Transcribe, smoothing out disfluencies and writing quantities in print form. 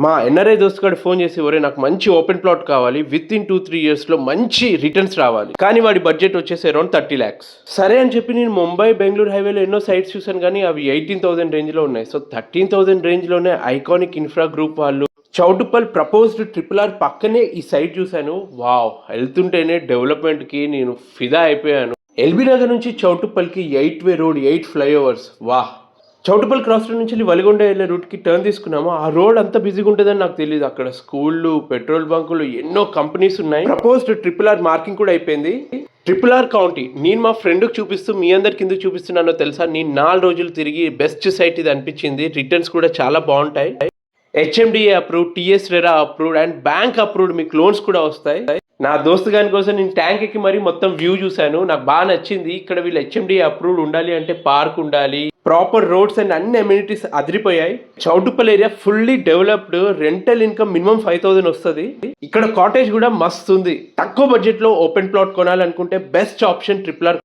మా ఎన్ఆర్ఐ దోస్తుగాడు ఫోన్ చేసి ఒరే నాకు మంచి ఓపెన్ ప్లాట్ కావాలి విత్ ఇన్ 2-3 ఇయర్స్లో మంచి రిటర్న్స్ రావాలి, కానీ వాడి బడ్జెట్ వచ్చేసి అరౌండ్ 30 lakhs. సరే అని చెప్పి నేను ముంబై బెంగళూరు హైవేలో ఎన్నో సైట్స్ చూసాను, కానీ అవి 18,000 రేంజ్లో ఉన్నాయి. సో 13,000 రేంజ్లోనే ఐకానిక్ ఇన్ఫ్రా గ్రూప్ వాళ్ళు చౌటుప్పల్ ప్రపోజ్డ్ RRR పక్కనే ఈ సైట్ చూశాను. వావ్, వెళ్తుంటేనే డెవలప్మెంట్కి నేను ఫిదా అయిపోయాను. ఎల్బీ నగర్ నుంచి చౌటుప్పల్కి 8-way రోడ్, 8 ఫ్లైఓవర్స్. వాహ్, చౌటుప్పల్ క్రాస్ రోడ్ నుంచి వలిగొండ వెళ్ళే రూట్కి టర్న్ తీసుకున్నాము. ఆ రోడ్ అంత బిజీగా ఉంటుందని నాకు తెలియదు. అక్కడ స్కూళ్ళు, పెట్రోల్ బంకులు, ఎన్నో కంపెనీస్ ఉన్నాయి. ప్రపోజ్డ్ RRR మార్కింగ్ కూడా అయిపోయింది. RRR కౌంటీ నేను మా ఫ్రెండ్కి చూపిస్తూ మీ అందరికి ఎందుకు చూపిస్తున్నానో తెలుసా? నేను 4 రోజులు తిరిగి బెస్ట్ సైట్ ఇది అనిపించింది. రిటర్న్స్ కూడా చాలా బాగుంటాయి. HMDA approved, TS RERA approved and bank approved. మీకు లోన్స్ కూడా వస్తాయి. నా దోస్తు గాని కోసం నేను ట్యాంక్ ఎక్కి మరీ మొత్తం వ్యూ చూశాను. నాకు బాగా నచ్చింది. ఇక్కడ వీళ్ళు HMDA అప్రూవ్డ్ ఉండాలి అంటే పార్క్ ఉండాలి, ప్రాపర్ రోడ్స్ అండ్ అన్ని అమ్యూనిటీస్ అదిరిపోయాయి. Choutuppal area fully developed. Rental income minimum 5,000 వస్తుంది. ఇక్కడ కాటేజ్ కూడా మస్తు ఉంది. తక్కువ బడ్జెట్ లో ఓపెన్ ప్లాట్ కొనాలనుకుంటే బెస్ట్ ఆప్షన్ RRR.